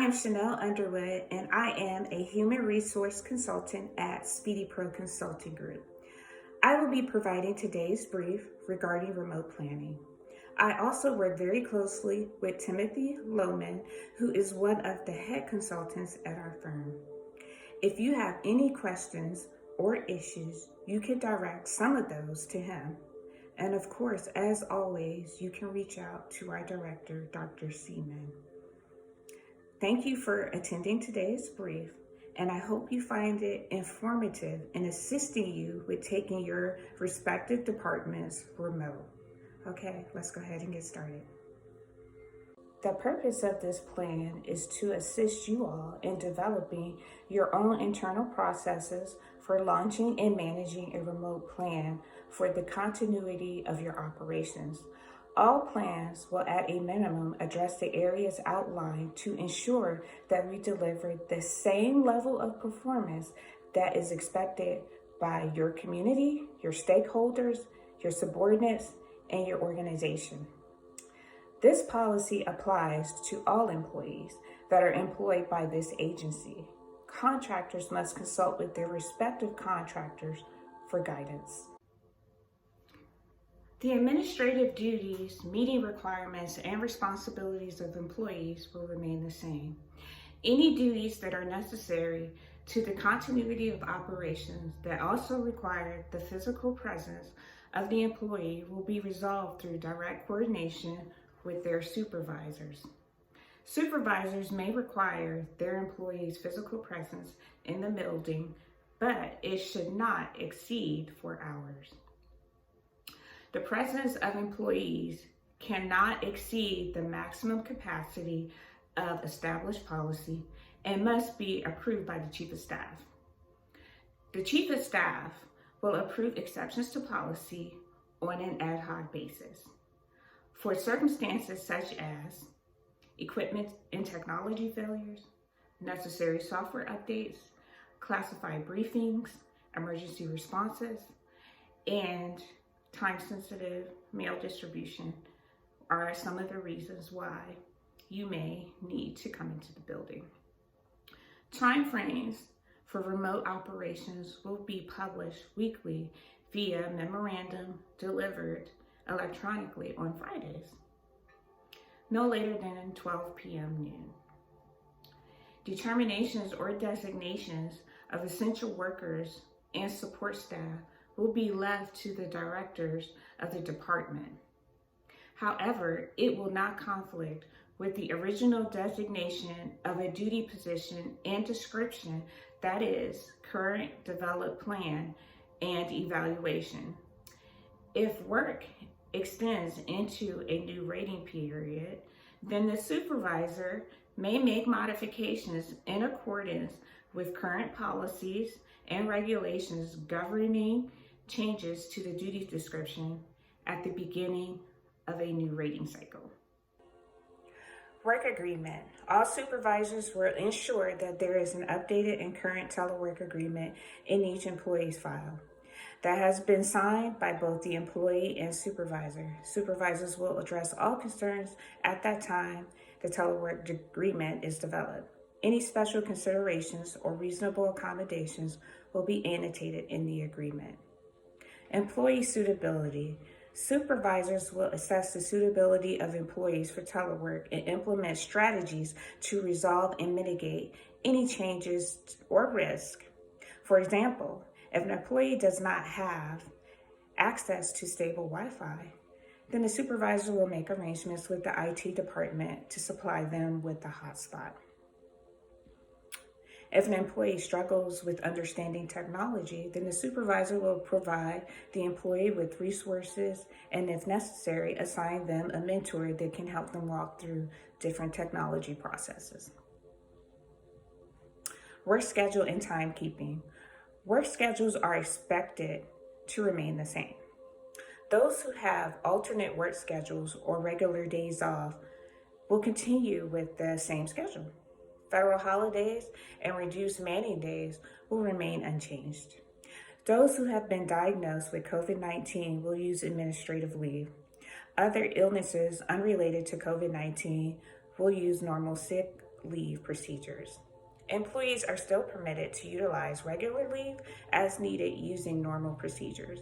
am Chanel Underwood, and I am a human resource consultant at Speedy Pro Consulting Group. I will be providing today's brief regarding remote planning. I also work very closely with Timothy Lohman, who is one of the head consultants at our firm. If you have any questions or issues, you can direct some of those to him. And of course, as always, you can reach out to our director, Dr. Seaman. Thank you for attending today's brief, and I hope you find it informative in assisting you with taking your respective departments remote. Okay, let's go ahead and get started. The purpose of this plan is to assist you all in developing your own internal processes for launching and managing a remote plan for the continuity of your operations. All plans will at a minimum address the areas outlined to ensure that we deliver the same level of performance that is expected by your community, your stakeholders, your subordinates, and your organization. This policy applies to all employees that are employed by this agency. Contractors must consult with their respective contractors for guidance. The administrative duties, meeting requirements, and responsibilities of employees will remain the same. Any duties that are necessary to the continuity of operations that also require the physical presence of the employee will be resolved through direct coordination with their supervisors. Supervisors may require their employees' physical presence in the building, but it should not exceed 4 hours. The presence of employees cannot exceed the maximum capacity of established policy and must be approved by the Chief of Staff. The Chief of Staff will approve exceptions to policy on an ad hoc basis for circumstances such as equipment and technology failures, necessary software updates, classified briefings, emergency responses, and time-sensitive mail distribution are some of the reasons why you may need to come into the building. Timeframes for remote operations will be published weekly via memorandum delivered electronically on Fridays, no later than 12 p.m. noon. Determinations or designations of essential workers and support staff will be left to the directors of the department. However, it will not conflict with the original designation of a duty position and description, that is, current developed plan and evaluation. If work extends into a new rating period, then the supervisor may make modifications in accordance with current policies and regulations governing changes to the duty description at the beginning of a new rating cycle. Work agreement. All supervisors will ensure that there is an updated and current telework agreement in each employee's file that has been signed by both the employee and supervisor. Supervisors will address all concerns at that time the telework agreement is developed. Any special considerations or reasonable accommodations will be annotated in the agreement. Employee suitability. Supervisors will assess the suitability of employees for telework and implement strategies to resolve and mitigate any changes or risk. For example, if an employee does not have access to stable Wi-Fi, then the supervisor will make arrangements with the IT department to supply them with the hotspot. If an employee struggles with understanding technology, then the supervisor will provide the employee with resources and, if necessary, assign them a mentor that can help them walk through different technology processes. Work schedule and timekeeping. Work schedules are expected to remain the same. Those who have alternate work schedules or regular days off will continue with the same schedule. Federal holidays and reduced manning days will remain unchanged. Those who have been diagnosed with COVID-19 will use administrative leave. Other illnesses unrelated to COVID-19 will use normal sick leave procedures. Employees are still permitted to utilize regular leave as needed using normal procedures.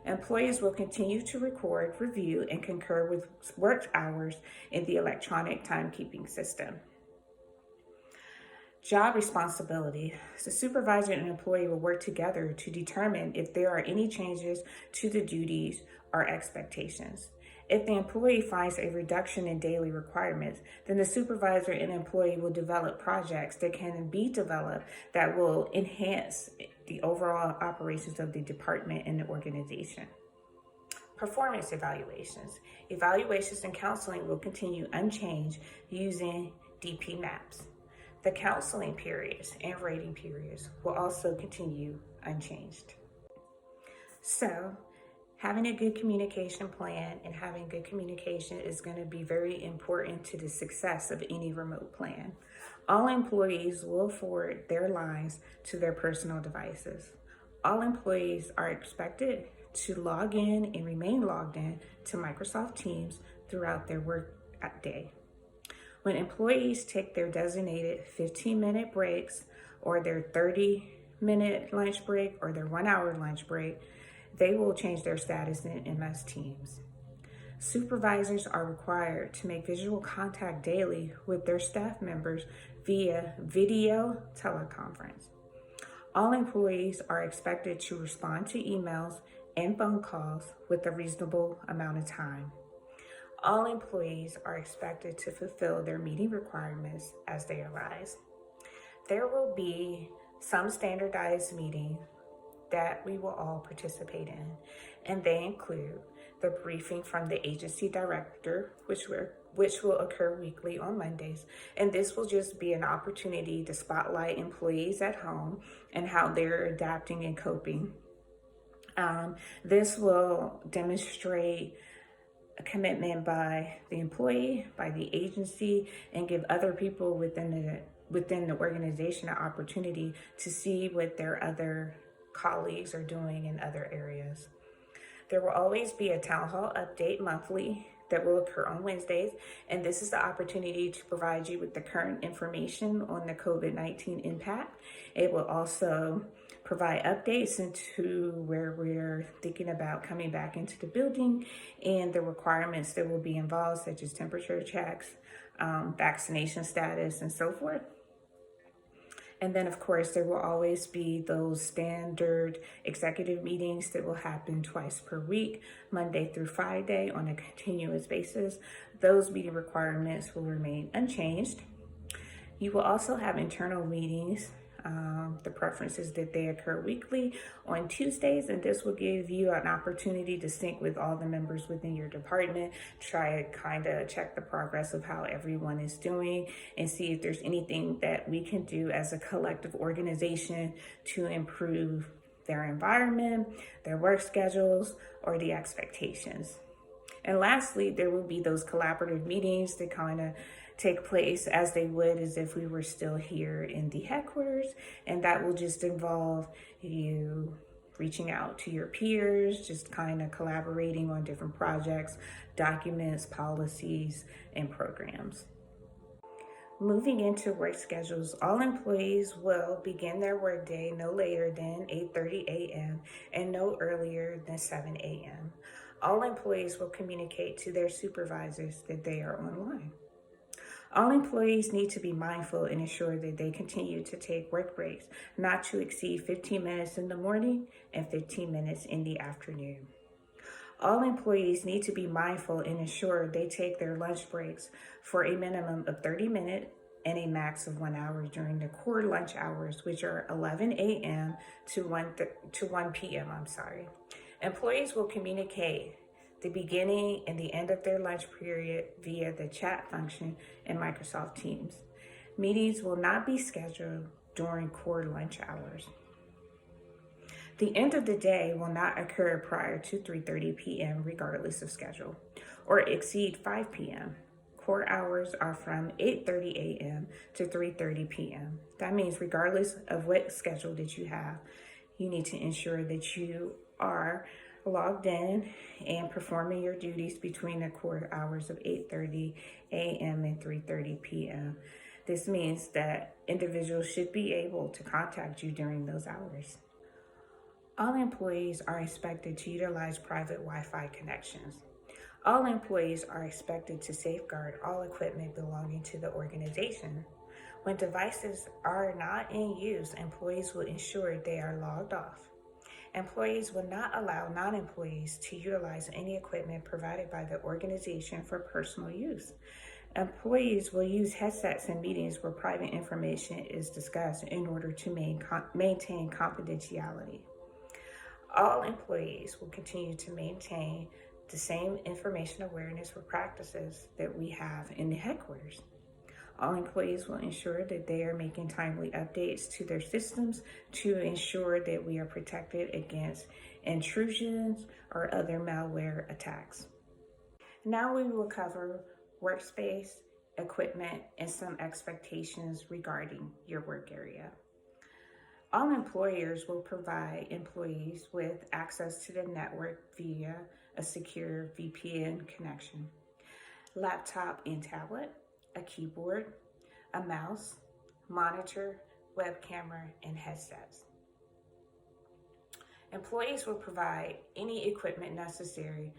Employees will continue to record, review, and concur with work hours in the electronic timekeeping system. Job responsibility. The supervisor and employee will work together to determine if there are any changes to the duties or expectations. If the employee finds a reduction in daily requirements, then the supervisor and employee will develop projects that can be developed that will enhance the overall operations of the department and the organization. Performance evaluations. Evaluations and counseling will continue unchanged using DP maps. The counseling periods and rating periods will also continue unchanged. So, having a good communication plan and having good communication is going to be very important to the success of any remote plan. All employees will forward their lines to their personal devices. All employees are expected to log in and remain logged in to Microsoft Teams throughout their work day. When employees take their designated 15-minute breaks or their 30-minute lunch break or their 1-hour lunch break, they will change their status in MS Teams. Supervisors are required to make visual contact daily with their staff members via video teleconference. All employees are expected to respond to emails and phone calls with a reasonable amount of time. All employees are expected to fulfill their meeting requirements as they arise. There will be some standardized meetings that we will all participate in, and they include the briefing from the agency director, which will occur weekly on Mondays, and this will just be an opportunity to spotlight employees at home and how they're adapting and coping. This will demonstrate a commitment by the employee, by the agency, and give other people within the organization an opportunity to see what their other colleagues are doing in other areas. There will always be a town hall update monthly that will occur on Wednesdays, and this is the opportunity to provide you with the current information on the COVID-19 impact. It will also provide updates into where we're thinking about coming back into the building and the requirements that will be involved, such as temperature checks, vaccination status, and so forth. And then, of course, there will always be those standard executive meetings that will happen twice per week, Monday through Friday on a continuous basis. Those meeting requirements will remain unchanged. You will also have internal meetings. The preference is that they occur weekly on Tuesdays, and this will give you an opportunity to sync with all the members within your department, try to kind of check the progress of how everyone is doing and see if there's anything that we can do as a collective organization to improve their environment, their work schedules, or the expectations. And lastly, there will be those collaborative meetings that kind of take place as they would as if we were still here in the headquarters, and that will just involve you reaching out to your peers, just kind of collaborating on different projects, documents, policies, and programs. Moving into work schedules, all employees will begin their workday no later than 8:30 a.m. and no earlier than 7 a.m. All employees will communicate to their supervisors that they are online. All employees need to be mindful and ensure that they continue to take work breaks, not to exceed 15 minutes in the morning and 15 minutes in the afternoon. All employees need to be mindful and ensure they take their lunch breaks for a minimum of 30 minutes and a max of 1 hour during the core lunch hours, which are 11 a.m. to 1 p.m. Employees will communicate the beginning and the end of their lunch period via the chat function in Microsoft Teams. Meetings will not be scheduled during core lunch hours. The end of the day will not occur prior to 3:30 p.m. regardless of schedule, or exceed 5 p.m. Core hours are from 8:30 a.m. to 3:30 p.m. That means regardless of what schedule that you have, you need to ensure that you are logged in and performing your duties between the core hours of 8:30 a.m. and 3:30 p.m. This means that individuals should be able to contact you during those hours. All employees are expected to utilize private Wi-Fi connections. All employees are expected to safeguard all equipment belonging to the organization. When devices are not in use, employees will ensure they are logged off. Employees will not allow non-employees to utilize any equipment provided by the organization for personal use. Employees will use headsets in meetings where private information is discussed in order to maintain confidentiality. All employees will continue to maintain the same information awareness for practices that we have in the headquarters. All employees will ensure that they are making timely updates to their systems to ensure that we are protected against intrusions or other malware attacks. Now we will cover workspace, equipment, and some expectations regarding your work area. All employers will provide employees with access to the network via a secure VPN connection, laptop and tablet, a keyboard, a mouse, monitor, web camera, and headsets. Employees will provide any equipment necessary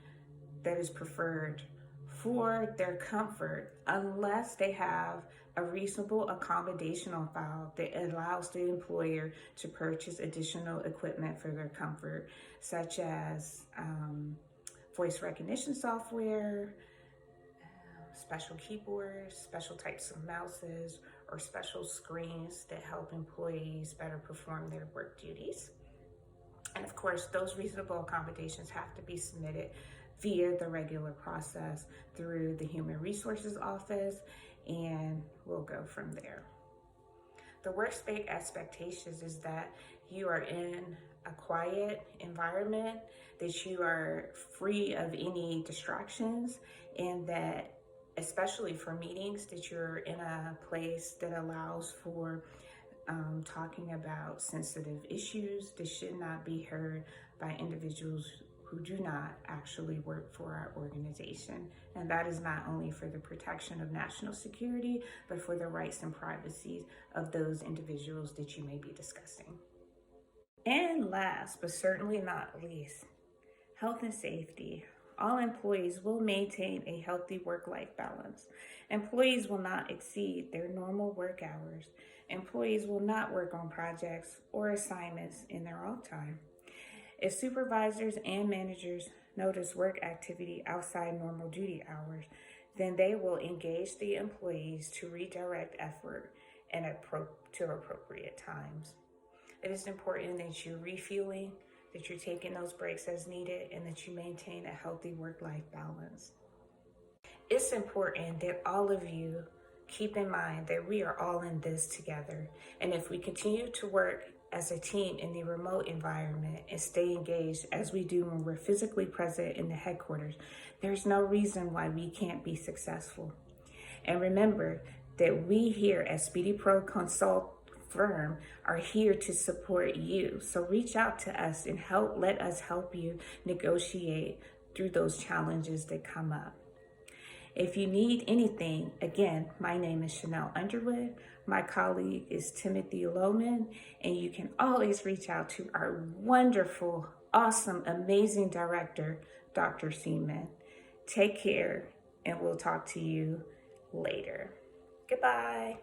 that is preferred for their comfort unless they have a reasonable accommodation on file that allows the employer to purchase additional equipment for their comfort, such as voice recognition software, special keyboards, special types of mouses, or special screens that help employees better perform their work duties. And of course, those reasonable accommodations have to be submitted via the regular process through the Human Resources Office, and we'll go from there. The workspace expectations is that you are in a quiet environment, that you are free of any distractions, and that especially for meetings, that you're in a place that allows for talking about sensitive issues that should not be heard by individuals who do not actually work for our organization. And that is not only for the protection of national security, but for the rights and privacy of those individuals that you may be discussing. And last, but certainly not least, health and safety. All employees will maintain a healthy work-life balance. Employees will not exceed their normal work hours. Employees will not work on projects or assignments in their off time. If supervisors and managers notice work activity outside normal duty hours, then they will engage the employees to redirect effort and to appropriate times. It is important that you're refueling, that you're taking those breaks as needed, and that you maintain a healthy work-life balance. It's important that all of you keep in mind that we are all in this together. And if we continue to work as a team in the remote environment and stay engaged as we do when we're physically present in the headquarters, there's no reason why we can't be successful. And remember that we here at Speedy Pro Consult firm are here to support you. So reach out to us and let us help you negotiate through those challenges that come up. If you need anything, again, my name is Chanel Underwood. My colleague is Timothy Lohman, and you can always reach out to our wonderful, awesome, amazing director, Dr. Seaman. Take care, and we'll talk to you later. Goodbye.